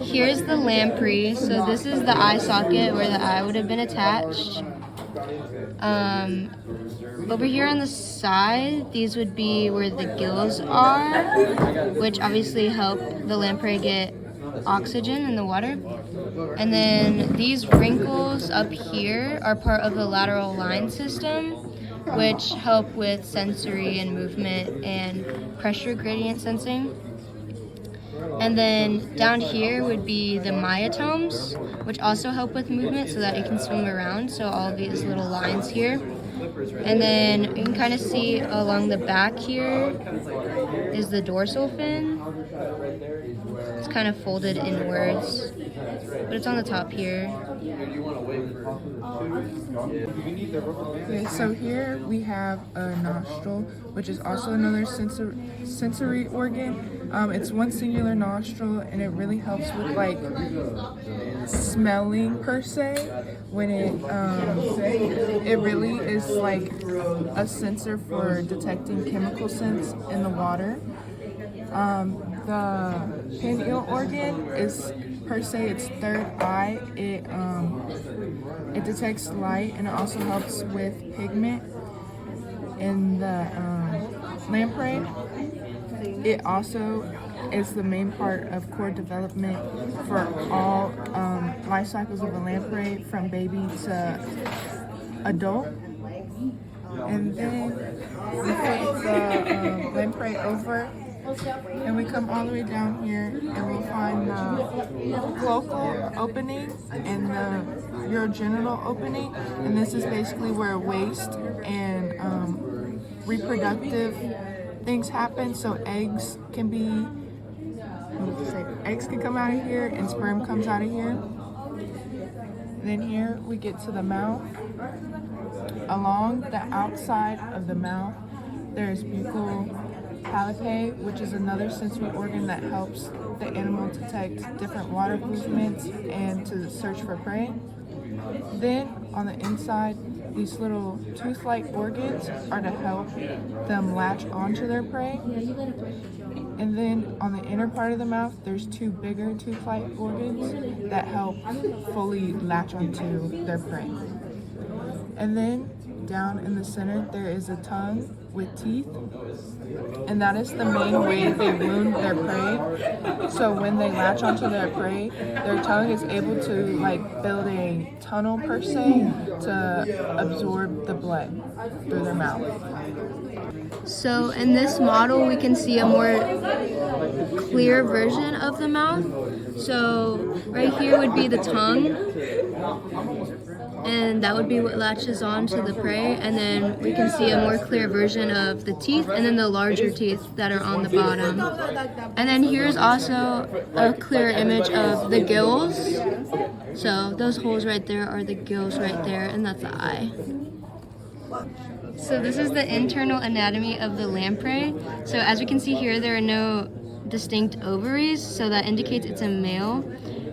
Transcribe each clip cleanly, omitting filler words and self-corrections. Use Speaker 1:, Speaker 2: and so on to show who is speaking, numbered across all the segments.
Speaker 1: Here's the lamprey. So this is the eye socket where the eye would have been attached. Over here on the side, these would be where the gills are, which obviously help the lamprey get oxygen in the water. And then these wrinkles up here are part of the lateral line system, which help with sensory and movement and pressure gradient sensing. And then down here would be the myotomes, which also help with movement so that it can swim around. So all of these little lines here. And then you can kind of see along the back here is the dorsal fin. It's kind of folded inwards, but it's on the top here.
Speaker 2: Okay, so here we have a nostril, which is also another sensory organ. It's one singular nostril, and it really helps with like smelling per se. When it really is like a sensor for detecting chemical scents in the water. The pineal organ is per se its third eye. It detects light, and it also helps with pigment in the lamprey. It also is the main part of core development for all life cycles of a lamprey, from baby to adult. And then we flip the lamprey over, and we come all the way down here, and we'll find the cloacal opening and the urogenital opening. And this is basically where waste and reproductive things happen. So eggs can come out of here, and sperm comes out of here. And then here we get to the mouth. Along the outside of the mouth, there's buccal polypi, which is another sensory organ that helps the animal detect different water movements and to search for prey. Then on the inside, these little tooth-like organs are to help them latch onto their prey. And then on the inner part of the mouth, there's two bigger tooth-like organs that help fully latch onto their prey. And then down in the center, there is a tongue with teeth, and that is the main way they wound their prey. So when they latch onto their prey, their tongue is able to like build a tunnel per se to absorb the blood through their mouth.
Speaker 1: So in this model, we can see a more clear version of the mouth. So right here would be the tongue, and that would be what latches on to the prey. And then we can see a more clear version of the teeth, and then the larger teeth that are on the bottom. And then here's also a clear image of the gills. So those holes right there are the gills right there, and that's the eye. So this is the internal anatomy of the lamprey. So as we can see here, there are no distinct ovaries, so that indicates it's a male.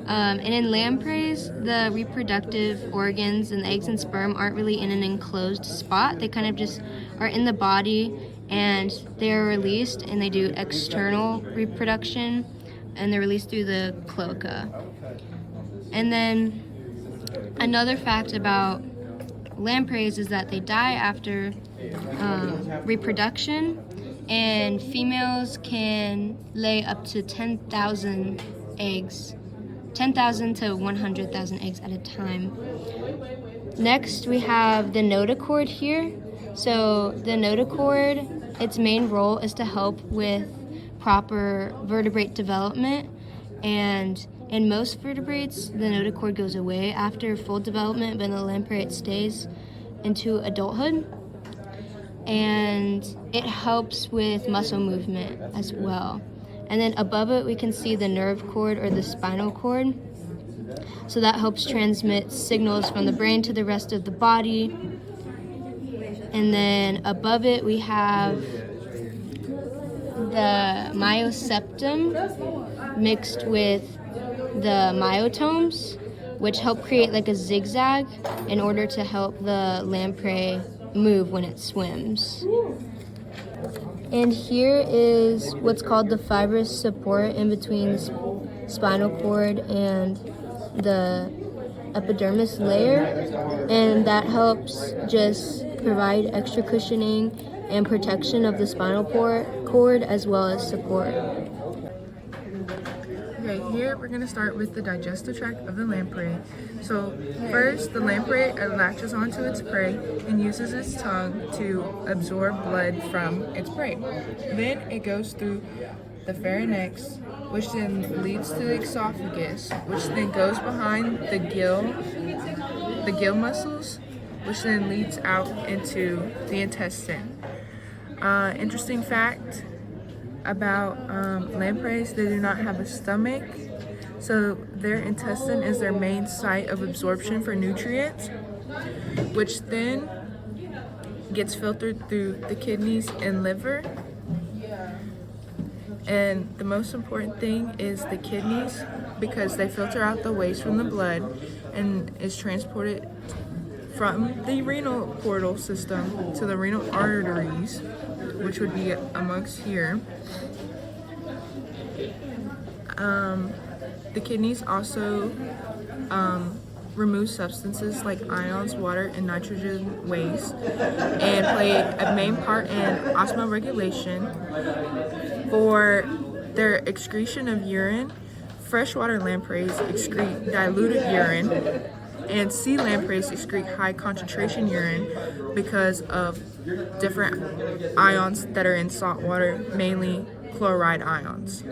Speaker 1: And in lampreys, the reproductive organs and the eggs and sperm aren't really in an enclosed spot. They kind of just are in the body, and they are released, and they do external reproduction, and they're released through the cloaca. And then another fact about lampreys is that they die after reproduction, and females can lay up to 10,000 eggs. 10,000 to 100,000 eggs at a time. Next, we have the notochord here. So the notochord, its main role is to help with proper vertebrate development, and in most vertebrates, the notochord goes away after full development, but in the lamprey it stays into adulthood, and it helps with muscle movement as well. And then above it, we can see the nerve cord or the spinal cord. So that helps transmit signals from the brain to the rest of the body. And then above it, we have the myoseptum mixed with the myotomes, which help create like a zigzag in order to help the lamprey move when it swims. And here is what's called the fibrous support in between spinal cord and the epidermis layer, and that helps just provide extra cushioning and protection of the spinal cord as well as support.
Speaker 2: Okay, here we're going to start with the digestive tract of the lamprey. So first, the lamprey latches onto its prey and uses its tongue to absorb blood from its prey. Then it goes through the pharynx, which then leads to the esophagus, which then goes behind the gill muscles, which then leads out into the intestine. Interesting fact about lampreys, they do not have a stomach, so their intestine is their main site of absorption for nutrients, which then gets filtered through the kidneys and liver. And the most important thing is the kidneys, because they filter out the waste from the blood and is transported from the renal portal system to the renal arteries, which would be amongst here. The kidneys also remove substances like ions, water, and nitrogen waste, and play a main part in osmoregulation. For their excretion of urine, freshwater lampreys excrete diluted urine, and sea lampreys excrete high concentration urine because of different ions that are in salt water, mainly chloride ions.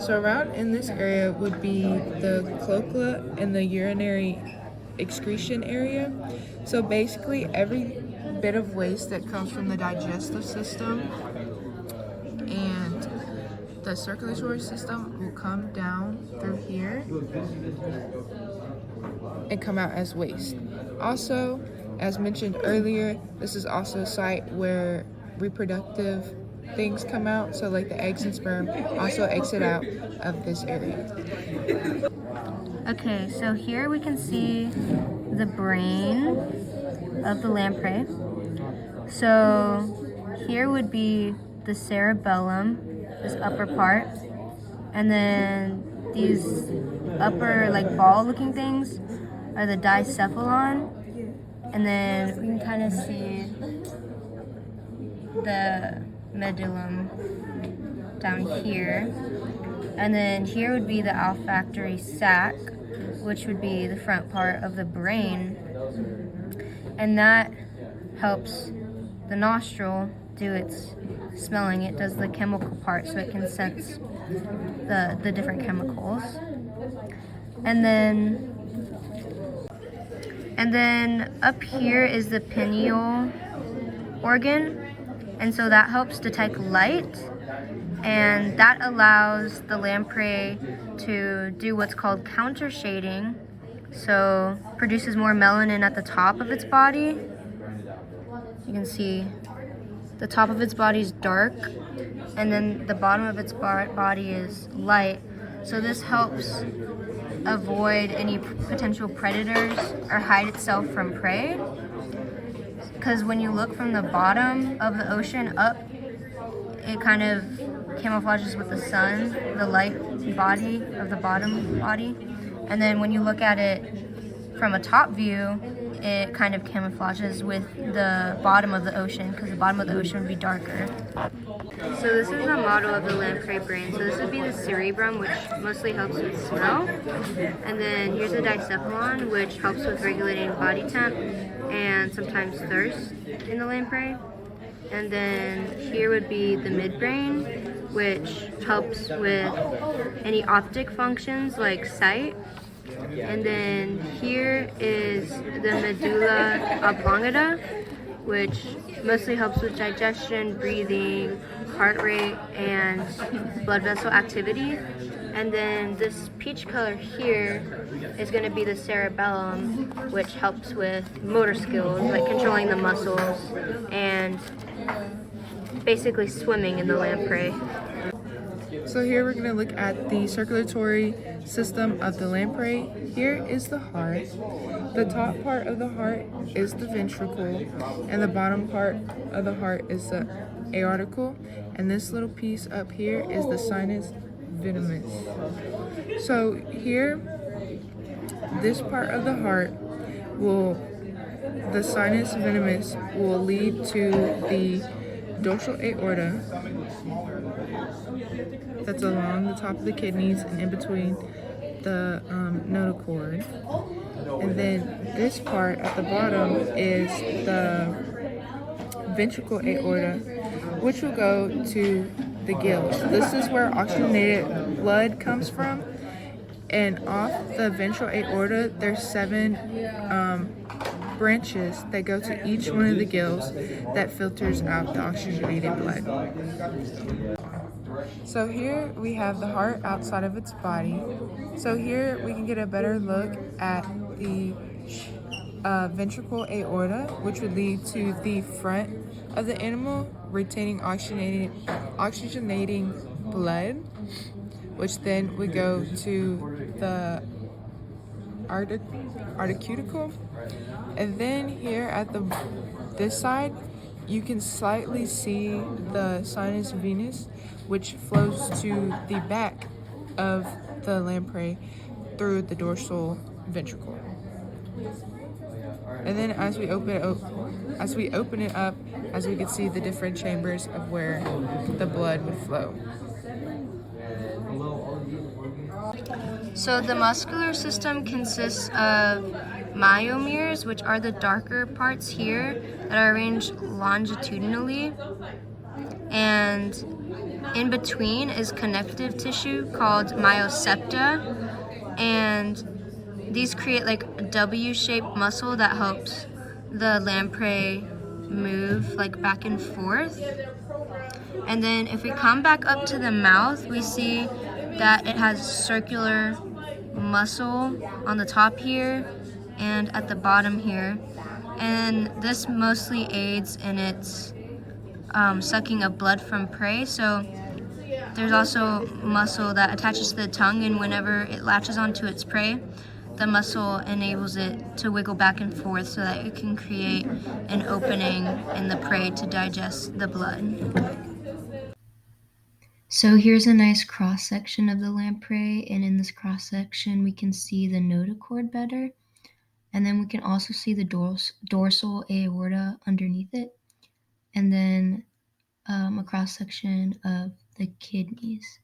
Speaker 2: So around in this area would be the cloaca and the urinary excretion area. So basically every bit of waste that comes from the digestive system and the circulatory system will come down through here and come out as waste. Also, as mentioned earlier, this is also a site where reproductive things come out, so like the eggs and sperm also exit out of this area.
Speaker 1: Okay, so here we can see the brain of the lamprey. So here would be the cerebellum, this upper part, and then these upper like ball looking things are the dicephalon, and then we can kind of see the medullum down here, and then here would be the olfactory sac, which would be the front part of the brain, and that helps the nostril do its smelling. It does the chemical part, so it can sense the different chemicals. And then up here is the pineal organ, and so that helps detect light, and that allows the lamprey to do what's called counter shading, so produces more melanin at the top of its body. You can see the top of its body is dark, and then the bottom of its body is light, so this helps avoid any potential predators or hide itself from prey. Because when you look from the bottom of the ocean up, it kind of camouflages with the sun, the light body of the bottom body. And then when you look at it from a top view, it kind of camouflages with the bottom of the ocean, because the bottom of the ocean would be darker. So this is a model of the lamprey brain. So this would be the cerebrum, which mostly helps with smell. And then here's the dicephalon, which helps with regulating body temp and sometimes thirst in the lamprey. And then here would be the midbrain, which helps with any optic functions like sight. And then here is the medulla oblongata, which mostly helps with digestion, breathing, heart rate, and blood vessel activity. And then this peach color here is going to be the cerebellum, which helps with motor skills, like controlling the muscles and basically swimming in the lamprey.
Speaker 2: So here we're going to look at the circulatory system of the lamprey. Here is the heart. The top part of the heart is the ventricle, and the bottom part of the heart is the aorticle. And this little piece up here is the sinus venomous. So here, this part of the heart the sinus venomous will lead to the dorsal aorta that's along the top of the kidneys and in between the notochord. And then this part at the bottom is the ventricle aorta, which will go to the gills. This is where oxygenated blood comes from. And off the ventral aorta, there's 7 branches that go to each one of the gills that filters out the oxygenated blood. So here we have the heart outside of its body. So here we can get a better look at the ventricle aorta, which would lead to the front of the animal retaining oxygenating blood, which then would go to the articuticle. And then here at this side, you can slightly see the sinus venous, which flows to the back of the lamprey through the dorsal ventricle. And then as we open it up, as we can see the different chambers of where the blood would flow.
Speaker 1: So the muscular system consists of myomeres, which are the darker parts here that are arranged longitudinally, and in between is connective tissue called myosepta, and these create like a W-shaped muscle that helps the lamprey move like back and forth. And then if we come back up to the mouth, we see that it has circular muscle on the top here and at the bottom here. And this mostly aids in its sucking of blood from prey. So there's also muscle that attaches to the tongue, and whenever it latches onto its prey, the muscle enables it to wiggle back and forth so that it can create an opening in the prey to digest the blood. So here's a nice cross-section of the lamprey, and in this cross-section we can see the notochord better, and then we can also see the dorsal aorta underneath it, and then a cross-section of the kidneys.